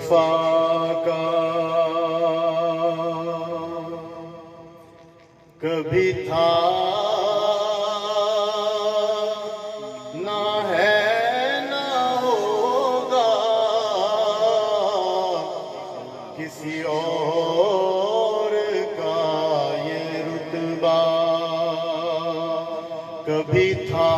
مصطفیٰ کا کبھی تھا نہ ہے نہ ہوگا کسی اور کا یہ رتبہ کبھی تھا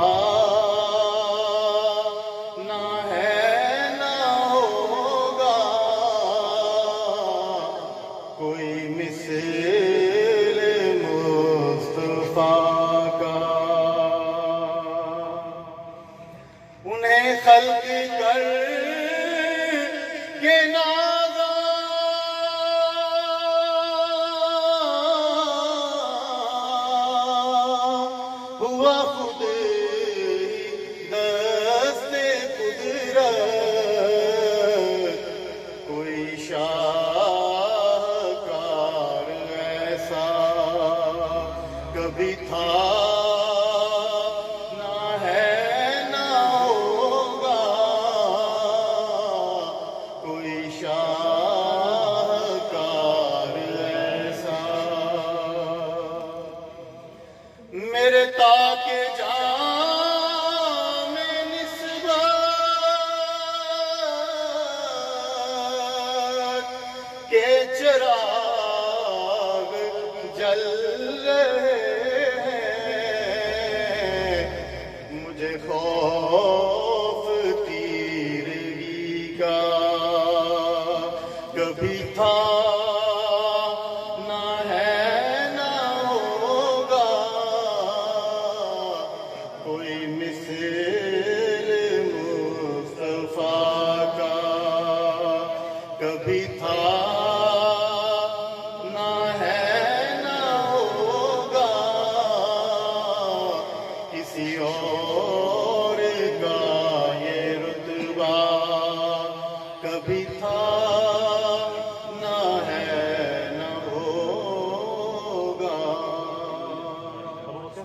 انہیں خلق کر کے نازا ہوا خود دست قدرت کوئی شاہکار ایسا کبھی تھا میرے تاک جام نسبت کے چراغ جل رہے ہیں مجھے خوف تیرگی کا کبھی تھا کوئی مثل مصطفیٰ کا کبھی تھا